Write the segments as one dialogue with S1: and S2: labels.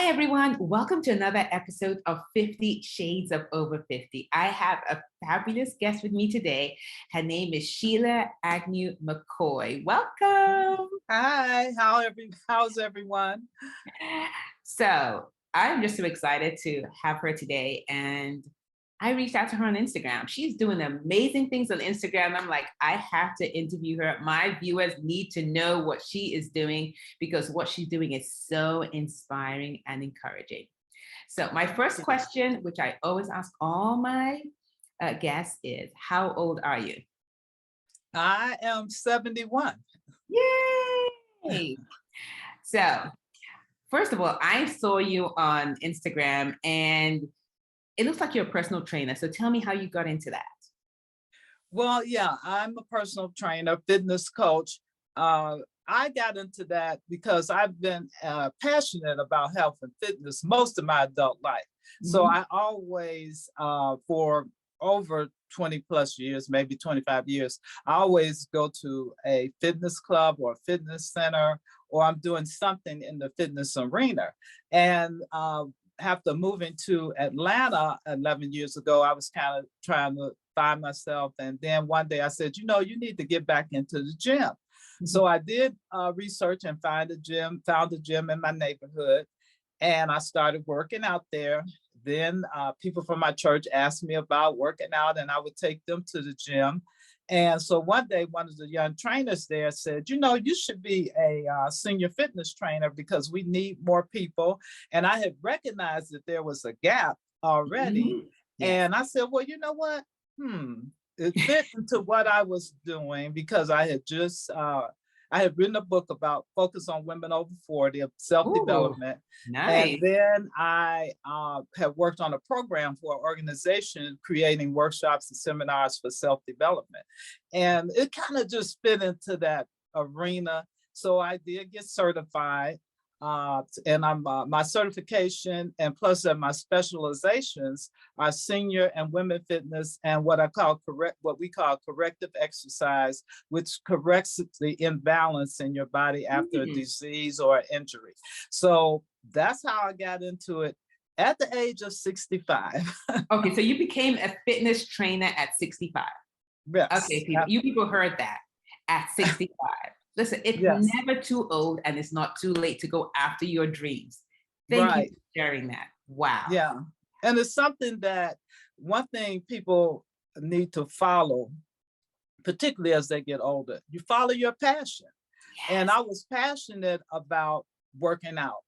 S1: Hi, everyone. Welcome to another episode of 50 Shades of Over 50. I have a fabulous guest with me today. Her name is Sheila Agnew McCoy. Welcome.
S2: Hi, how's everyone?
S1: So I'm just so excited to have her today. And I reached out to her on Instagram. She's doing amazing things on Instagram. I'm like, I have to interview her. My viewers need to know what she is doing because what she's doing is so inspiring and encouraging. So my first question, which I always ask all my guests is, how old are you?
S2: I am 71.
S1: Yay! So first of all, I saw you on Instagram and it looks like you're a personal trainer. So tell me how you got into that.
S2: Well, yeah, I'm a personal trainer, fitness coach. I got into that because I've been passionate about health and fitness most of my adult life. So I always, for over 20 plus years, maybe 25 years, I always go to a fitness club or a fitness center, or I'm doing something in the fitness arena. And after moving to Atlanta 11 years ago, I was kind of trying to find myself. And then one day I said, you need to get back into the gym. So I did research and found a gym in my neighborhood. And I started working out there. Then people from my church asked me about working out, and I would take them to the gym. And so one day, one of the young trainers there said, you should be a senior fitness trainer because we need more people. And I had recognized that there was a gap already. And I said, well, you know what? It fit into what I was doing because I had just, I had written a book about focus on women over 40 of self-development.
S1: Nice.
S2: And then I have worked on a program for an organization creating workshops and seminars for self-development. And it kind of just fit into that arena. So I did get certified. And I'm my certification and plus my specializations are senior and women fitness and what we call corrective exercise, which corrects the imbalance in your body after a disease or injury. So that's how I got into it at the age of 65.
S1: Okay, so you became a fitness trainer at 65.
S2: Yes.
S1: Okay, you people heard that at 65. Listen, it's never too old and it's not too late to go after your dreams. Thank you for sharing that. Wow.
S2: Yeah. And it's something that one thing people need to follow, particularly as they get older, you follow your passion. Yes. And I was passionate about working out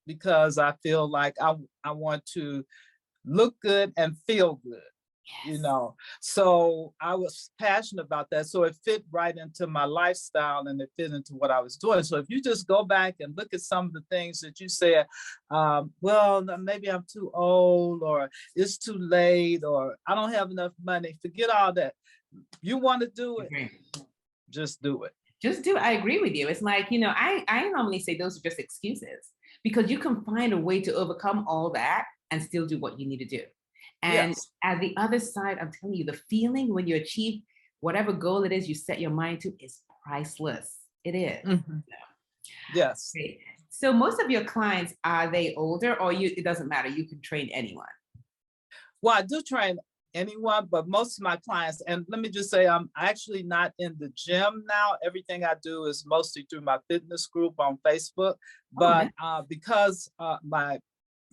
S2: because I feel like I want to look good and feel good. Yes. So I was passionate about that. So it fit right into my lifestyle and it fit into what I was doing. So if you just go back and look at some of the things that you said, well, maybe I'm too old or it's too late or I don't have enough money, forget all that. You want to do it, just do it.
S1: Just do it. I agree with you. It's like, I normally say those are just excuses because you can find a way to overcome all that and still do what you need to do. And at the other side, I'm telling you, the feeling when you achieve whatever goal it is you set your mind to is priceless. It is.
S2: Yes.
S1: Great. So most of your clients, are they older or it doesn't matter, you can train anyone?
S2: Well, I do train anyone, but most of my clients, and let me just say, I'm actually not in the gym now. Everything I do is mostly through my fitness group on Facebook. But because my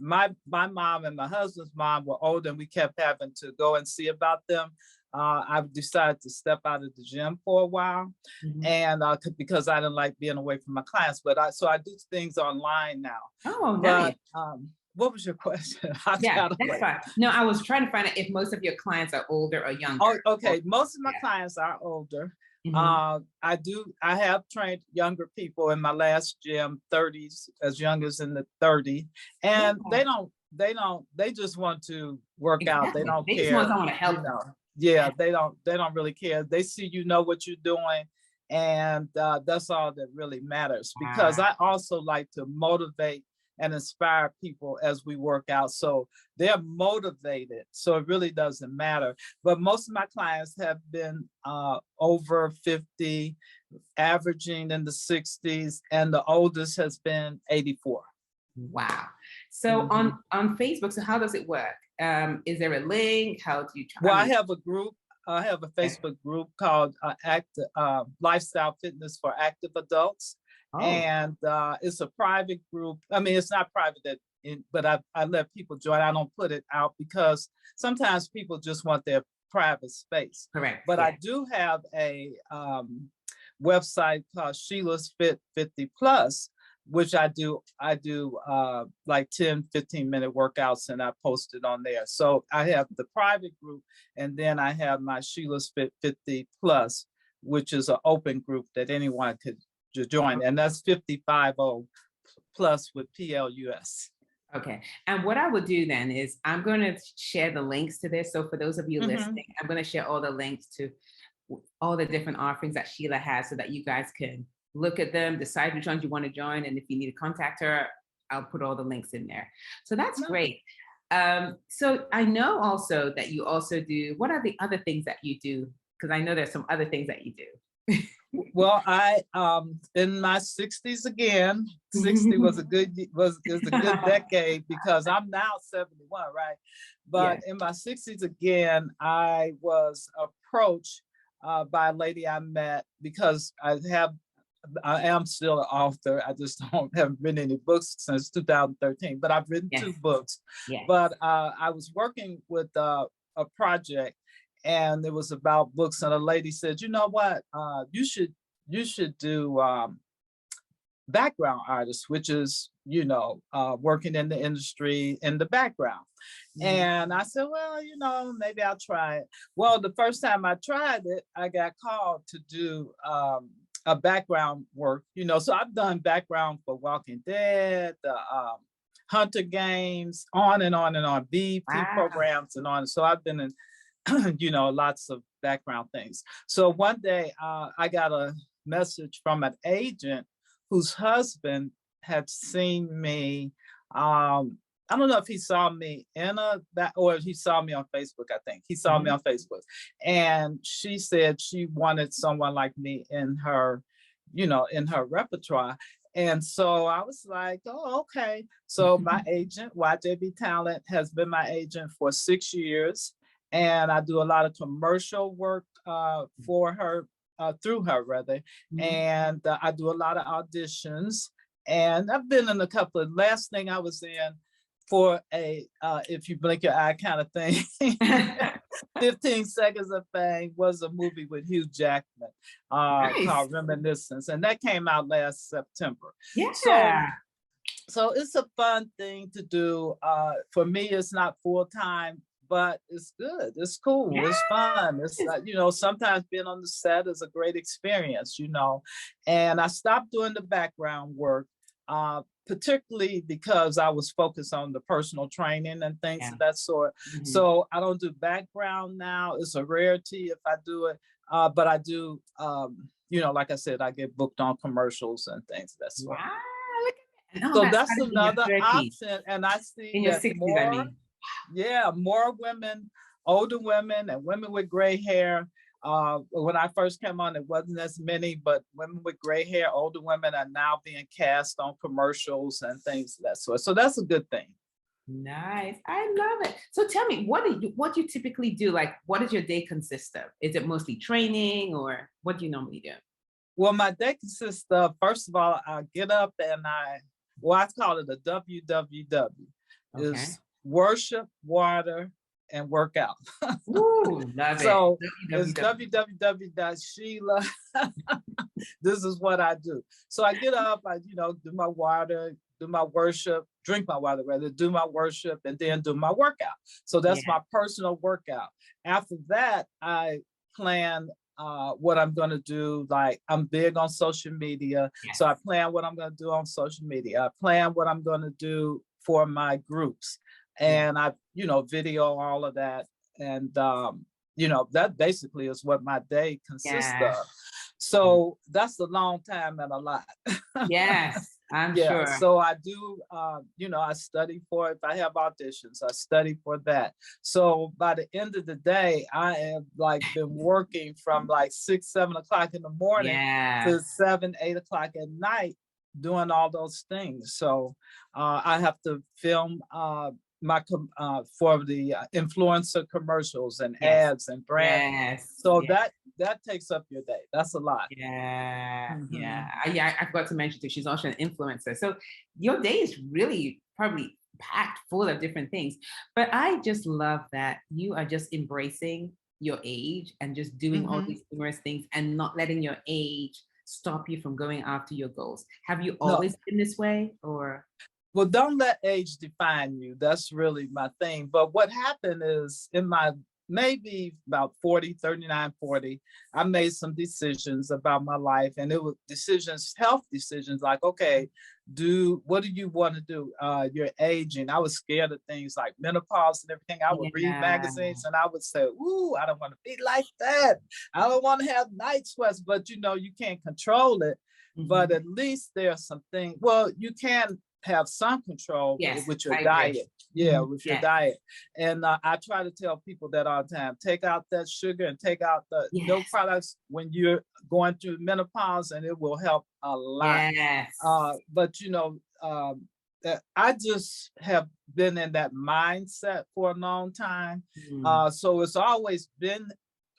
S2: mom and my husband's mom were older and we kept having to go and see about them, I've decided to step out of the gym for a while. And because I didn't like being away from my clients, so I do things online now.
S1: Oh, nice.
S2: But what was your question?
S1: Yeah, that's fine. No, I was trying to find out if most of your clients are older or younger.
S2: Oh, okay. Most of my clients are older. I have trained younger people in my last gym, 30s, as young as in the 30s, and they just want to work out. They don't care.
S1: They just want to help.
S2: Yeah, they don't really care. They see what you're doing, and that's all that really matters. Because I also like to motivate and inspire people as we work out. So they're motivated. So it really doesn't matter. But most of my clients have been over 50, averaging in the 60s, and the oldest has been 84.
S1: Wow. So
S2: Mhm.
S1: on Facebook, so how does it work? Is there a link? How do you try?
S2: Well,
S1: I
S2: I
S1: mean,
S2: have a group. I have a
S1: okay.
S2: Facebook group called Lifestyle Fitness for Active Adults,
S1: Oh,
S2: and it's a private group. I mean, it's not private, but I let people join. I don't put it out because sometimes people just want their private space.
S1: correct.
S2: But I
S1: Yeah.
S2: do have a website called Sheila's Fit 50 Plus, which I do like 10-15 minute workouts, and I post it on there. So I have the private group, and then I have my Sheila's Fit 50 Plus, which is an open group that anyone could join, and that's 550 plus with plus.
S1: Okay. And what I would do then is I'm going to share the links to this. So for those of you
S2: Hmm.
S1: listening, I'm going to share all the links to all the different offerings that Sheila has so that you guys can look at them, decide which ones you want to join. And if you need to contact her, I'll put all the links in there. So that's
S2: No.
S1: great. So I know also that you also do, what are the other things that you do? Because I know there's some other things that you do.
S2: Well, I in my 60s again. 60 was a good was is a good decade because I'm now 71, right? But
S1: Yes.
S2: in my 60s again, I was approached by a lady I met because I am still an author. I just don't haven't written any books since 2013, but I've written two
S1: Yes.
S2: books.
S1: Yes.
S2: But I was working with a project, and it was about books. And a lady said, "You know what? You should do background artist, which is working in the industry in the background."
S1: Mhm.
S2: And I said, "Well, maybe I'll try it." Well, the first time I tried it, I got called to do a background work. So I've done background for Walking Dead, the Hunter Games, on and on and on, BT
S1: Wow.
S2: programs and on. So I've been in lots of background things. So one day I got a message from an agent whose husband had seen me. I don't know if he saw me or if he saw me on Facebook. I think he saw me
S1: Mhm.
S2: on Facebook, and she said she wanted someone like me in her repertoire. And so I was like, "Oh, okay." So my agent, YJB Talent, has been my agent for 6 years, and I do a lot of commercial work for her, through her rather,
S1: Mhm.
S2: and I do a lot of auditions, and I've been in a couple of. Last thing I was in for a if you blink your eye kind of thing. 15 Seconds of Fame was a movie with Hugh Jackman
S1: Nice.
S2: called Reminiscence, and that came out last September. So
S1: Yeah.
S2: so it's a fun thing to do. For me, it's not full time, but it's good. It's cool. It's fun. It's
S1: Yes.
S2: sometimes being on the set is a great experience. And I stopped doing the background work, particularly because I was focused on the personal training and things
S1: Yeah.
S2: of that sort.
S1: Mhm.
S2: So I don't do background now. It's a rarity if I do it, but I do. Like I said, I get booked on commercials and things of that sort.
S1: Wow. Look at that. No,
S2: So
S1: that
S2: that's
S1: started in your
S2: another
S1: 30s,
S2: option. And I see
S1: in your
S2: that
S1: 60s, I
S2: more,
S1: mean.
S2: yeah, more women, older women and women with gray hair. When I first came on, it wasn't as many, but women with gray hair, older women are now being cast on commercials and things of that sort. So that's a good thing.
S1: Nice. I love it. So tell me, what do you typically do? Like, what does your day consist of? Is it mostly training or what do you normally do?
S2: Well, my day consists of, first of all, I get up and I call it a WWW,
S1: Okay.
S2: is worship, water, and workout.
S1: Ooh, love it.
S2: So it's
S1: WWW.
S2: www.sheila. This is what I do. So I get up, I do my water, do my worship, drink my water rather, do my worship, and then do my workout. So
S1: Yeah.
S2: that's my personal workout. After that, I plan what I'm going to do. Like, I'm big on social media,
S1: Yes.
S2: so I plan what I'm going to do on social media. I plan what I'm going to do for my groups,
S1: Yeah.
S2: and I video all of that. And that basically is what my day consists
S1: Yeah.
S2: of. So that's a long time and a lot.
S1: Yes, I'm
S2: Yeah,
S1: sure.
S2: so I do, I study for, if I have auditions, I study for that. So by the end of the day, I have like been working from like 6, 7 o'clock in the morning
S1: Yeah.
S2: to 7, 8 o'clock at night. doing all those things. So I have to film for the influencer commercials and
S1: Yes.
S2: ads and branding.
S1: Yes.
S2: So
S1: Yes.
S2: that takes up your day. That's a lot.
S1: Yeah.
S2: Mhm.
S1: Yeah. Yeah. I forgot to mention too, she's also an influencer. So your day is really probably packed full of different things. But I just love that you are just embracing your age and just doing all
S2: Mhm.
S1: these numerous things and not letting your age stop you from going after your goals. Have you
S2: No,
S1: always been this way or?
S2: well, don't let age define you. That's really my thing. But what happened is in my maybe about 40, 39, 40, I made some decisions about my life. And it was decisions, health decisions, like, okay, what do you want to do? You're aging. I was scared of things like menopause and everything. I would read
S1: Yeah.
S2: magazines and I would say, ooh, I don't want to be like that. I don't want to have night sweats, but you can't control it. But
S1: Mhm.
S2: at least there's something, well, you can have some control
S1: Yes,
S2: with your
S1: I agree.
S2: diet. Yeah,
S1: Mhm.
S2: with your
S1: Yes.
S2: diet. And I try to tell people that all the time, take out that sugar and take out the milk
S1: Yes.
S2: products when you're going through menopause, and it will help a lot.
S1: Yes.
S2: But I just have been in that mindset for a long time.
S1: Mm.
S2: So it's always been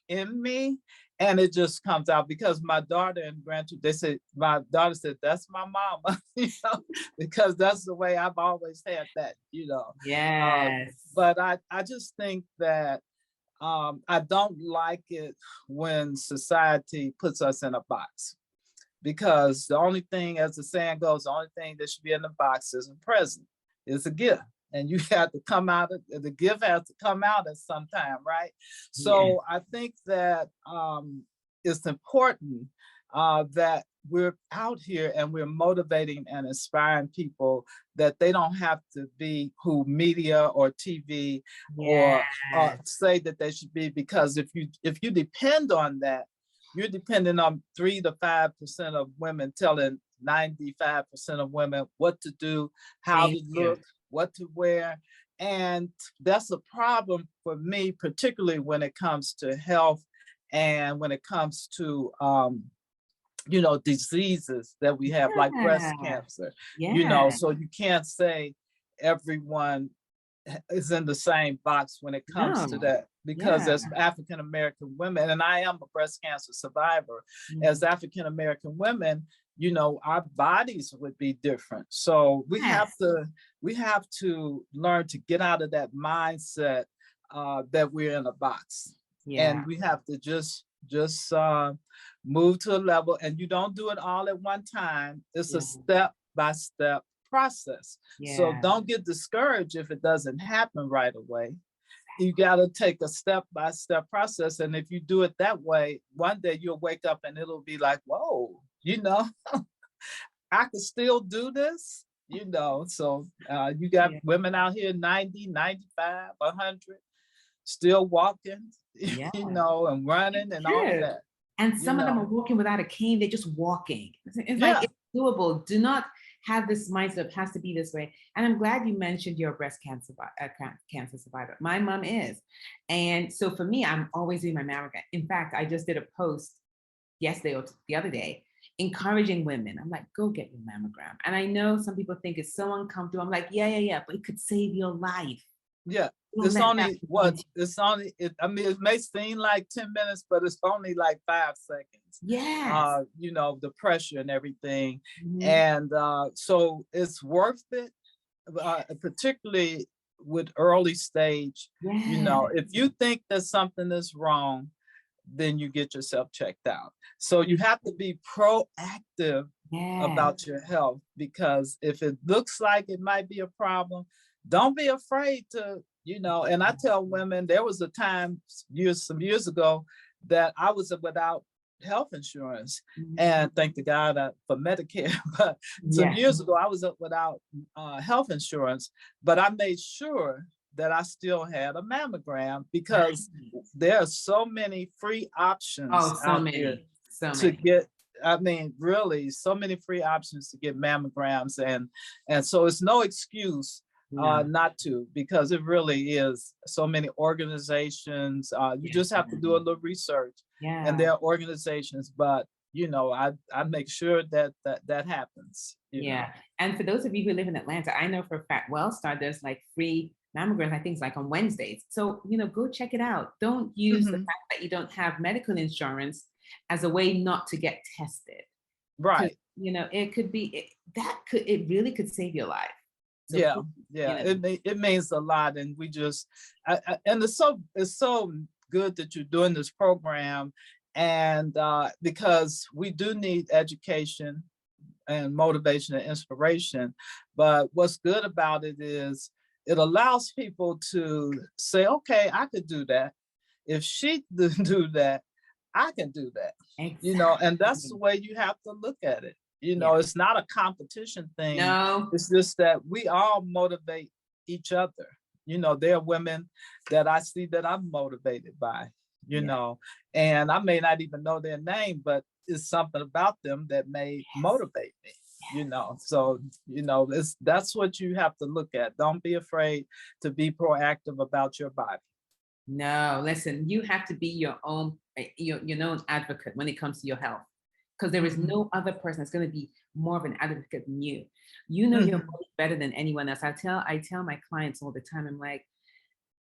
S2: in me, and it just comes out because my daughter and grandchildren, they said, my daughter said, that's my mama, because that's the way I've always had that. Uh,
S1: Yes.
S2: but I just think that I don't like it when society puts us in a box, because the only thing, as the saying goes, the only thing that should be in the box is a present, is a gift. And you have to come out of the gift has to come out at some time, right?
S1: Yes.
S2: So I think that it's important that we're out here and we're motivating and inspiring people, that they don't have to be who media or TV or
S1: Yes.
S2: say that they should be, because if you depend on that, you're depending on 3 to 5% of women telling 95% of women what to do, how
S1: Thank
S2: to
S1: you.
S2: look, what to wear. And that's a problem for me, particularly when it comes to health and when it comes to diseases that we have, like breast
S1: Yeah.
S2: cancer.
S1: Yeah.
S2: So you can't say everyone is in the same box when it comes to
S1: No.
S2: that, because
S1: Yeah.
S2: as African American women, and I am a breast cancer survivor, as
S1: Mhm.
S2: African American women, our bodies would be different. So we have
S1: Yes.
S2: to learn to get out of that mindset that we're in a box,
S1: Yeah.
S2: and we have to just move to a level. And you don't do it all at one time. It's a
S1: Yeah.
S2: step by step process. So
S1: Yeah.
S2: don't get discouraged if it doesn't happen right away. You got to take a step by step process. And if you do it that way, one day you'll wake up and it'll be like, whoa, I can still do this. So you got
S1: Yeah.
S2: women out here 90, 95, 100, still walking,
S1: Yeah.
S2: and running and all of
S1: True.
S2: that,
S1: And
S2: you
S1: some of them are
S2: know.
S1: walking without a cane. They're just walking. It's like
S2: Yeah.
S1: it's doable. Do not have this mindset it has to be this way. And I'm glad you mentioned your breast cancer survivor. My mom is, and so for me, I'm always doing my mammogram. In fact, I just did a post yesterday or the other day encouraging women. I'm like, go get your mammogram. And I know some people think it's so uncomfortable. I'm like, yeah, but it could save your life.
S2: Yeah,
S1: Don't
S2: it's
S1: let that
S2: only
S1: define
S2: what
S1: you.
S2: it's only. It may seem like 10 minutes, but it's only like 5 seconds.
S1: Yes.
S2: The pressure and everything,
S1: Mhm.
S2: and so it's worth it, particularly with early stage.
S1: Yes.
S2: If you think that something is wrong, then you get yourself checked out. So you have to be proactive
S1: Yes.
S2: about your health, because if it looks like it might be a problem, don't be afraid to. And I tell women, there was a time some years ago that I was without health insurance,
S1: Mhm.
S2: and thank the God for Medicare. But some
S1: Yes.
S2: years ago, I was without health insurance, but I made sure that I still had a mammogram, because
S1: Right.
S2: there are so many free options
S1: Oh, so
S2: out there
S1: many. So
S2: to
S1: many.
S2: get. I mean, really, so many free options to get mammograms, and so it's no excuse
S1: No.
S2: not to, because it really is so many organizations. You
S1: Yes.
S2: just have to do a little research, and
S1: Yeah.
S2: there are organizations, but I make sure that happens,
S1: Yeah. And for those of you who live in Atlanta, I know for a fact WellStar does like free mammograms, I think it's like on Wednesdays. So, go check it out. Don't use the
S2: Mhm.
S1: fact that you don't have medical insurance as a way not to get tested. Because,
S2: Right.
S1: it could be it really could save your life. So
S2: Yeah,
S1: please,
S2: yeah, it means a lot, and and it's so good that you're doing this program, and because we do need education and motivation and inspiration, but what's good about it is it allows people to say, okay, I could do that. If she do that, I can do that. And that's the
S1: exactly.
S2: way you have to look at it.
S1: Yeah.
S2: It's not a competition thing.
S1: No.
S2: It's just that we all motivate each other. There are women that I see that I'm motivated by,
S1: Yeah.
S2: and I may not even know their name, but it's something about them that may
S1: Yes.
S2: motivate me. So that's what you have to look at. Don't be afraid to be proactive about your body.
S1: No, listen, you have to be your own, your own advocate when it comes to your health. Because there is
S2: Mhm.
S1: no other person that's going to be more of an advocate than you. You know your
S2: Mhm.
S1: body better than anyone else. I tell my clients all the time, I'm like,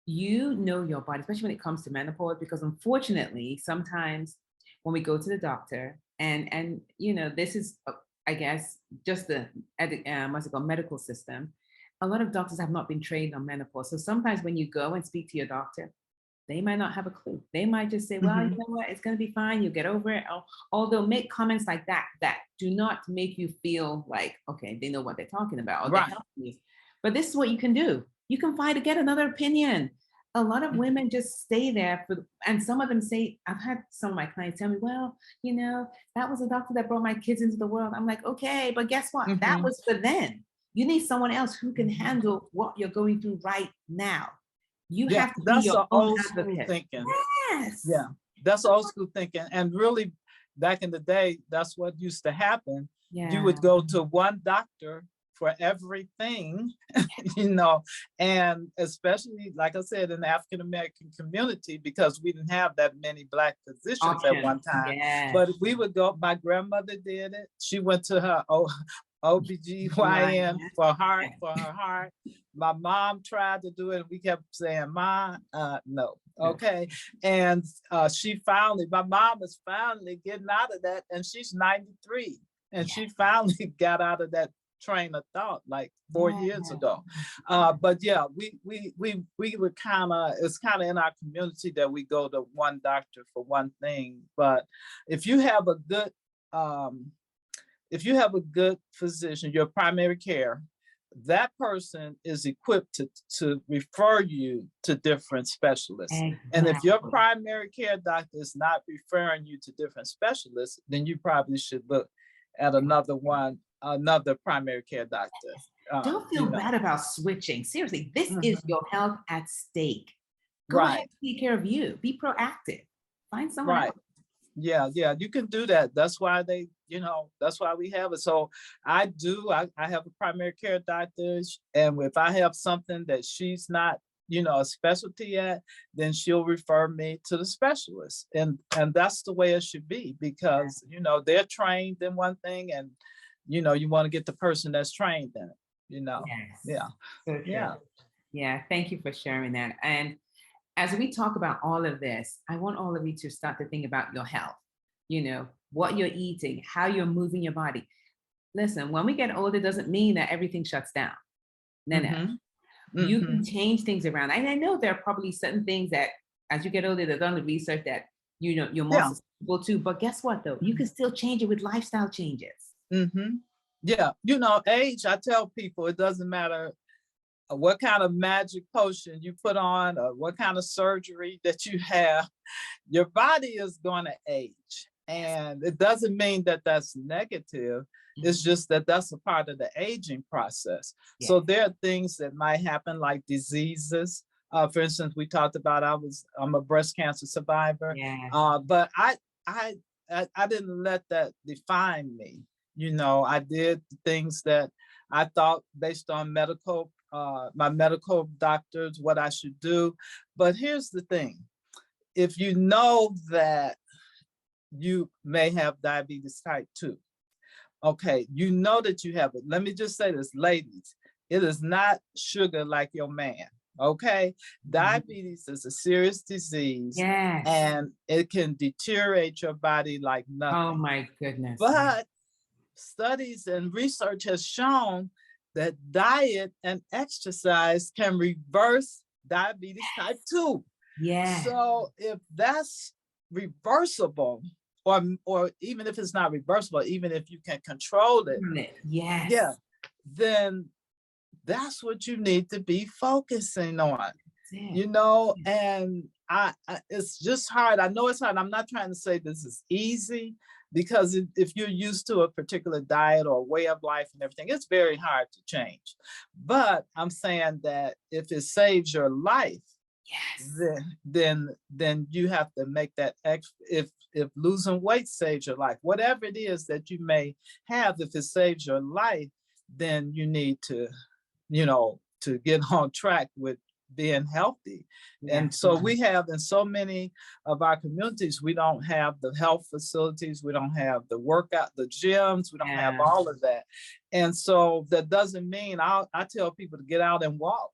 S1: you know your body, especially when it comes to menopause, because unfortunately, sometimes when we go to the doctor, and this is, I guess, just the what's it called, medical system. A lot of doctors have not been trained on menopause, so sometimes when you go and speak to your doctor, they might not have a clue. They might just say, well, you
S2: Mhm.
S1: know what, it's going to be fine. You'll get over it. Or they'll make comments like that do not make you feel like, okay, they know what they're talking about or they're
S2: Right.
S1: helping you. But this is what you can do. You can find to get another opinion. A lot of
S2: Mhm.
S1: women just stay there and some of them say, I've had some of my clients tell me, well, that was a doctor that brought my kids into the world. I'm like, okay, but guess what? That
S2: Mhm.
S1: was for then. You need someone else who can
S2: Mhm.
S1: handle what you're going through right now. You
S2: Yeah,
S1: have to be
S2: that's
S1: your
S2: the
S1: own
S2: old school
S1: advocate.
S2: thinking.
S1: Yes.
S2: Yeah, that's old school thinking. And really, back in the day, that's what used to happen. You
S1: Yeah.
S2: would go to one doctor for everything, you know, and especially, like I said, in the African American community, because we didn't have that many Black physicians at
S1: Options.
S2: one time.
S1: Yes.
S2: But we would go, my grandmother did it. She went to her
S1: Right.
S2: OBGYN
S1: Yes.
S2: for her heart. My mom tried to do it. And we kept saying, "Ma, no,
S1: No.
S2: okay." And my mom is finally getting out of that, and she's 93, and
S1: Yeah.
S2: she finally got out of that train of thought like 4 years
S1: Yeah.
S2: ago. But yeah, we were it's kind of in our community that we go to one doctor for one thing. But if you have a good um, physician, your primary care, that person is equipped to refer you to different specialists. And if your
S1: Exactly.
S2: primary care doctor is not referring you to different specialists, then you probably should look at another primary care doctor. Uh,
S1: Don't feel
S2: you know,
S1: bad about switching. Seriously, this is
S2: Mhm.
S1: your health at stake. Go ahead
S2: Right,
S1: and take care of you. Be proactive. Find someone
S2: right.
S1: else.
S2: Yeah, you can do that. That's why we have it. So I have a primary care doctor, and if I have something that she's not, a specialty at, then she'll refer me to the specialist. And that's the way it should be, because, they're trained in one thing, and, you want to get the person that's trained in it,
S1: Yes.
S2: Yeah,
S1: So true.
S2: yeah.
S1: Yeah. Thank you for sharing that. And as we talk about all of this, I want all of you to start to think about your health, what you're eating, how you're moving your body. Listen, when we get older, doesn't mean that everything shuts down. No, no.
S2: Mm-hmm.
S1: You can
S2: Mm-hmm.
S1: change things around. And I know there are probably certain things that as you get older, they've done the research that, you're more
S2: Yeah.
S1: susceptible to. But guess what, though? You can still change it with lifestyle changes.
S2: Mm-hmm. Yeah. Age, I tell people it doesn't matter what kind of magic potion you put on or what kind of surgery that you have, your body is going to age.
S1: Yes.
S2: And it doesn't mean that that's negative. It's
S1: Mhm.
S2: just that that's a part of the aging process.
S1: Yes.
S2: So there are things that might happen, like diseases. For instance, we talked about I'm a breast cancer survivor,
S1: Yes.
S2: but I I didn't let that define me. I did things that I thought based on my medical doctors, what I should do. But here's the thing: if you know that you may have diabetes type 2. Okay, you know that you have it. Let me just say this, ladies, it is not sugar like your man, okay?
S1: Mhm.
S2: Diabetes is a serious disease
S1: Yes.
S2: and it can deteriorate your body like
S1: Oh
S2: nothing.
S1: my goodness. Yeah.
S2: But studies and research has shown that diet and exercise can reverse diabetes type 2.
S1: Yeah.
S2: So if that's reversible, or even if it's not reversible, even if you can control it, yeah,
S1: Yes.
S2: then that's what you need to be focusing on,
S1: That's it.
S2: you know. And it's just hard. I know it's hard. I'm not trying to say this is easy, because if you're used to a particular diet or way of life and everything, it's very hard to change. But I'm saying that if it saves your life,
S1: Yes.
S2: then you have to make that extra. If losing weight saves your life, whatever it is that you may have, if it saves your life, then you need to, to get on track with being healthy.
S1: Yeah.
S2: And so we have, in so many of our communities, we don't have the health facilities, we don't have the workout, the gyms, we don't have
S1: Yeah.
S2: all of that. And so that doesn't mean, I tell people to get out and walk.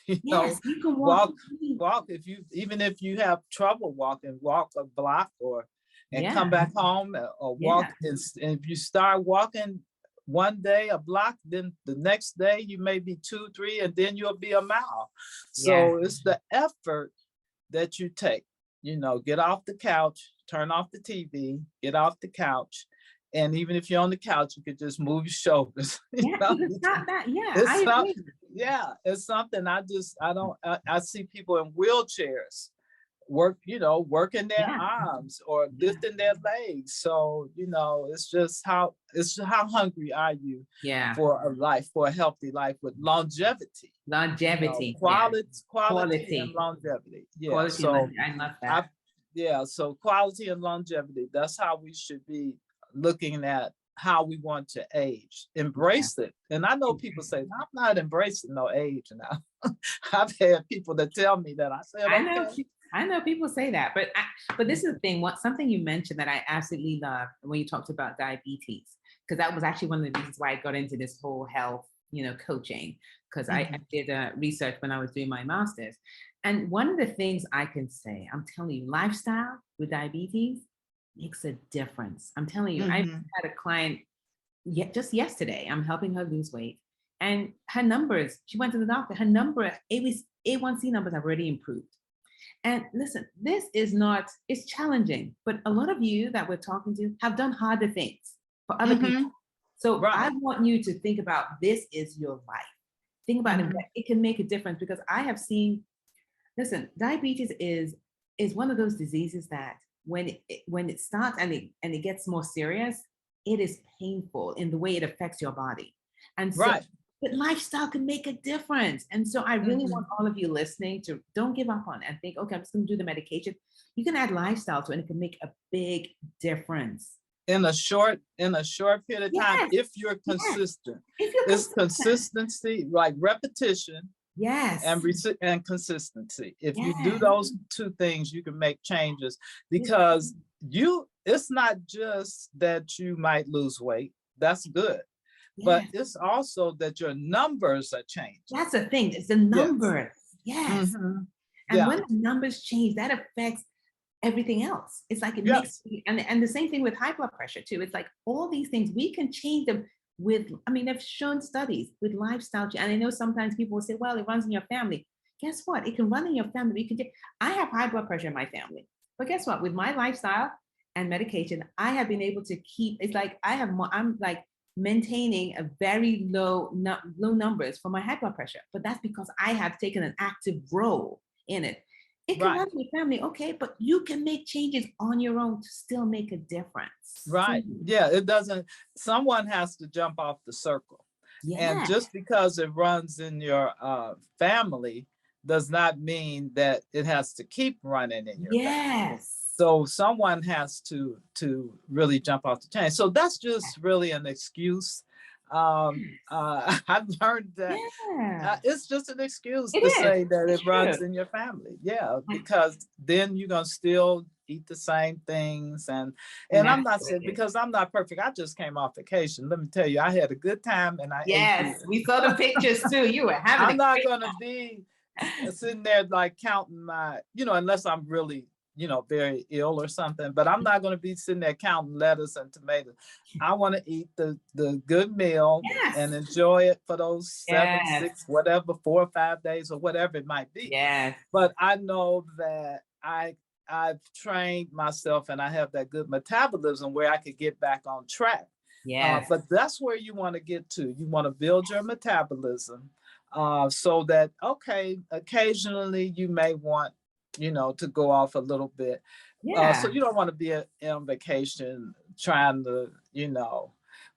S1: Yes, you can walk.
S2: Walk. If you, even if you have trouble walking, walk a block, or and
S1: Yeah.
S2: come back home, or
S1: Yeah.
S2: walk. And if you start walking one day a block, then the next day you may be 2, 3, and then you'll be a mile.
S1: Yeah.
S2: So it's the effort that you take. Get off the couch, turn off the TV, get off the couch. And even if you're on the couch, you could just move your shoulders.
S1: Yeah. You can stop that. Yeah. I
S2: It's not,
S1: agree.
S2: yeah, it's something I see people in wheelchairs working their
S1: Yeah.
S2: arms or
S1: Yeah.
S2: lifting their legs. So, it's how hungry are you
S1: Yeah.
S2: for a healthy life with longevity,
S1: Longevity. Yeah.
S2: quality and
S1: Quality.
S2: longevity. Yeah.
S1: Quality.
S2: So
S1: I love
S2: I,
S1: that.
S2: yeah, so quality and longevity, that's how we should be looking at how we want to age.
S1: Yeah.
S2: Embrace it. And I know people say, I'm not embracing no age now. I've had people that tell me that. I said,
S1: I know.
S2: okay.
S1: I know people say that, but this is the thing. Something you mentioned that I absolutely love when you talked about diabetes, because that was actually one of the reasons why I got into this whole health, coaching, because I did research when I was doing my master's. And one of the things I can say, I'm telling you, lifestyle with diabetes makes a difference. I'm telling you, I
S2: Mhm.
S1: had a client just yesterday. I'm helping her lose weight, and her numbers. She went to the doctor. Her number, A1C numbers have already improved. And listen, this is not, it's challenging, but a lot of you that we're talking to have done harder things for other people.
S2: Mhm.
S1: So I
S2: Right.
S1: want you to think about this is your life. Think about it.
S2: Mhm.
S1: It can make a difference because I have seen, listen, diabetes is one of those diseases that when it starts and it gets more serious, it is painful in the way it affects your body. And so
S2: Right.
S1: but lifestyle can make a difference. And so I really want
S2: Mhm.
S1: all of you listening to don't give up on it and think, okay, I'm just going to do the medication. You can add lifestyle to it and it can make a big difference.
S2: In a short period of time,
S1: Yes,
S2: if you're
S1: yes.
S2: consistent.
S1: If you're
S2: It's
S1: consistent.
S2: consistency, like repetition
S1: Yes,
S2: and consistency. If you do
S1: yes.
S2: those two things, you can make changes,
S1: This-
S2: because it's not just that you might lose weight. That's good. But
S1: Yes,
S2: it's also that your numbers are changing.
S1: that's the thing. It's the
S2: Yes.
S1: numbers. Yes.
S2: Mhm.
S1: And
S2: Yeah.
S1: when the numbers change, that affects everything else. It's like it makes,
S2: Yes.
S1: and the same thing with high blood pressure too. It's like all these things we can change them with. I mean, they've shown studies with lifestyle, and I know sometimes people will say, "Well, it runs in your family." Guess what? It can run in your family. I have high blood pressure in my family, but guess what? With my lifestyle and medication, I have been able to keep. It's like I have more. I'm like maintaining a very low numbers for my high blood pressure, but that's because I have taken an active role in it. It can
S2: Right.
S1: run in your family, okay, but you can make changes on your own to still make a difference.
S2: Right. Yeah. It doesn't, someone has to jump off the circle. And
S1: Yeah,
S2: just because it runs in your family does not mean that it has to keep running in your family.
S1: yes.
S2: So someone has to really jump off the chain. So that's just really an excuse. I've learned that
S1: Yeah,
S2: it's just an excuse
S1: it
S2: to
S1: is.
S2: say that
S1: It's
S2: it
S1: true.
S2: runs in your family. Yeah, because then you're gonna still eat the same things. And I'm
S1: that's
S2: not
S1: what
S2: saying
S1: it is.
S2: because I'm not perfect. I just came off vacation. Let me tell you, I had a good time and I ate good.
S1: Yes, we saw the pictures too. You were having
S2: I'm
S1: a
S2: not
S1: great
S2: gonna be sitting there like counting my, unless I'm really, very ill or something, but I'm not gonna be sitting there counting lettuce and tomatoes. I want to eat the good meal and
S1: Yes,
S2: enjoy it for those 7,
S1: yes,
S2: 6, whatever, 4 or 5 days or whatever it might be.
S1: yes,
S2: But I know that I've trained myself and I have that good metabolism where I could get back on track.
S1: yes,
S2: But that's where you want to get to. You want to build your metabolism so that, okay, occasionally you may want, to go off a little bit. So
S1: yeah,
S2: you don't want to be on vacation trying to,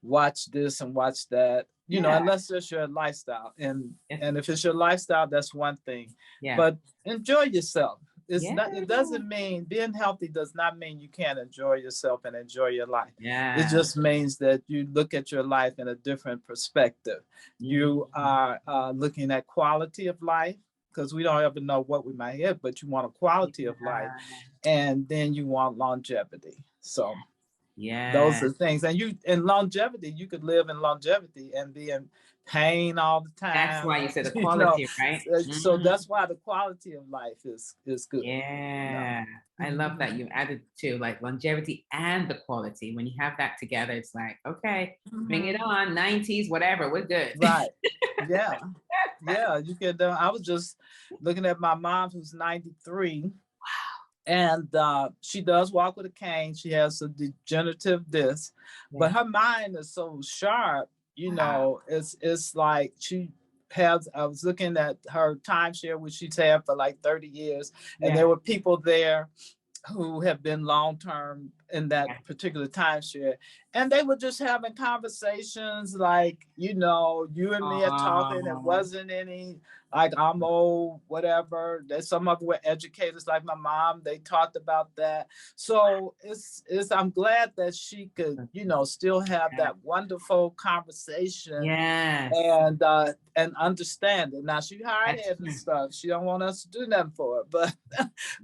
S2: watch this and watch that,
S1: yeah,
S2: unless it's your lifestyle. And
S1: yes,
S2: if it's your lifestyle, that's one thing.
S1: yeah,
S2: But enjoy yourself. It's
S1: yeah,
S2: not, it doesn't mean being healthy does not mean you can't enjoy yourself and enjoy your life. It
S1: yeah.
S2: just means that you look at your life in a different perspective. You
S1: Mhm.
S2: are looking at quality of life because we don't ever know what we might have, but you want a quality of life, and then you want longevity. So those
S1: Yeah,
S2: are things. And in longevity, you could live in longevity and be in pain all the
S1: that's
S2: time.
S1: why you said the
S2: You know,
S1: quality, right?
S2: so
S1: Mhm.
S2: that's why the quality of life is good. You know.
S1: Yeah, I love
S2: Mhm.
S1: that you added to like longevity and the quality. When you have that together, it's like, okay, bring it
S2: Mhm.
S1: on, 90s, whatever, we're good.
S2: Right. Yeah. Yeah. You could. I was just looking at my mom who's 93. And she does walk with a cane. She has a degenerative disc, but
S1: Yeah.
S2: her mind is so sharp.
S1: Wow.
S2: It's like she has. I was looking at her timeshare, which she's had for like 30 years, and
S1: Yeah.
S2: there were people there who have been long term in that
S1: Yeah.
S2: particular timeshare, and they were just having conversations like, you and me are talking. It
S1: Oh,
S2: wasn't any like I'm old, whatever. That some of them were educators, like my mom. They talked about that. So it's. I'm glad that she could, still have
S1: yeah.
S2: that wonderful conversation
S1: Yes,
S2: and understand it. Now she hard
S1: that's
S2: headed and
S1: true.
S2: stuff. She don't want us to do nothing for her,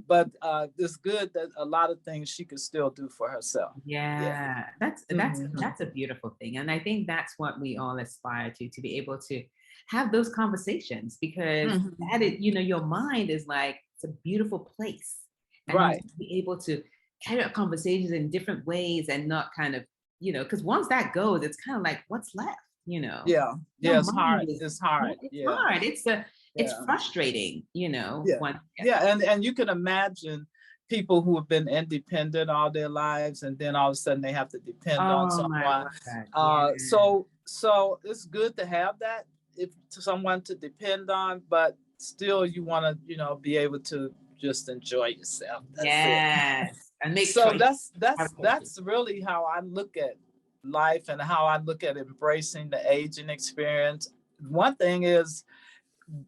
S2: but it's good that a lot of things she could still do for herself. Yeah.
S1: Yeah,
S2: Mhm.
S1: that's a beautiful thing. And I think that's what we all aspire to be able to have those conversations because
S2: Mhm.
S1: that is, your mind is like it's a beautiful place. And you
S2: Right.
S1: to be able to carry out conversations in different ways and not kind of, because once that goes, it's kind of like what's left,
S2: Yeah.
S1: your
S2: Yeah. It's
S1: mind
S2: hard.
S1: is
S2: It's
S1: yeah,
S2: hard.
S1: it's
S2: Yeah.
S1: hard. It's
S2: Yeah.
S1: frustrating,
S2: Yeah.
S1: once you get
S2: Yeah. And you can imagine people who have been independent all their lives, and then all of a sudden they have to depend on
S1: oh my
S2: someone.
S1: word. Yeah.
S2: So it's good to have that if to someone to depend on, but still you want to, be able to just enjoy yourself. That's it.
S1: Yes. And make
S2: So
S1: choices.
S2: that's
S1: Have
S2: that's
S1: choices.
S2: that's really how I look at life and how I look at embracing the aging experience. One thing is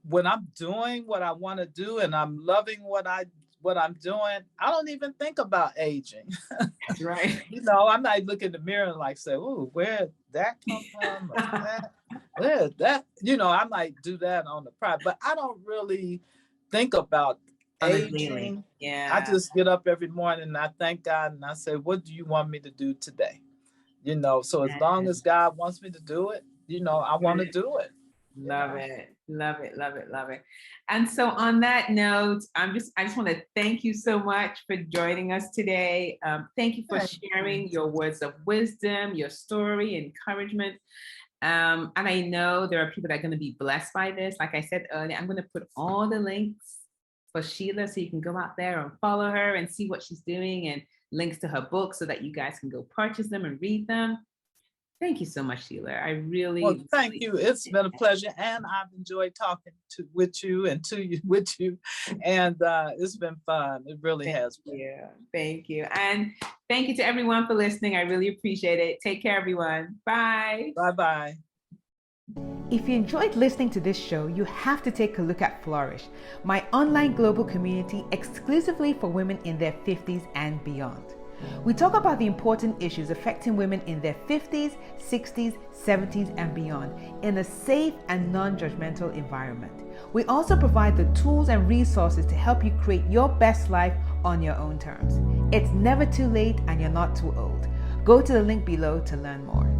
S2: when I'm doing what I want to do and I'm loving what I'm doing, I don't even think about aging.
S1: That's right.
S2: I'm not looking in the mirror and like say, "Ooh, where did that come from? Or that, where did that?" I might do that on the private, but I don't really think about
S1: On a daily.
S2: aging. I
S1: Yeah.
S2: just get up every morning and I thank God and I say, "What do you want me to do today?" So as long as God wants me to do it, I want to do it. You
S1: Love
S2: know.
S1: it. Love it. Love it. Love it. And so on that note, I just want to thank you so much for joining us today. Thank you for
S2: Thank you.
S1: sharing your words of wisdom, your story, encouragement. And I know there are people that are going to be blessed by this. Like I said earlier, I'm going to put all the links for Sheila so you can go out there and follow her and see what she's doing and links to her book so that you guys can go purchase them and read them. Thank you so much, Sheila. I
S2: Well,
S1: really,
S2: thank
S1: really
S2: you. It's been a pleasure, and I've enjoyed talking with you and to you with you, and it's been fun. It really
S1: thank
S2: has been.
S1: you. Thank you. And thank you to everyone for listening. I really appreciate it. Take care, everyone. Bye.
S2: Bye bye.
S3: If you enjoyed listening to this show, you have to take a look at Flourish, my online global community exclusively for women in their 50s and beyond. We talk about the important issues affecting women in their 50s, 60s, 70s, and beyond in a safe and non-judgmental environment. We also provide the tools and resources to help you create your best life on your own terms. It's never too late and you're not too old. Go to the link below to learn more.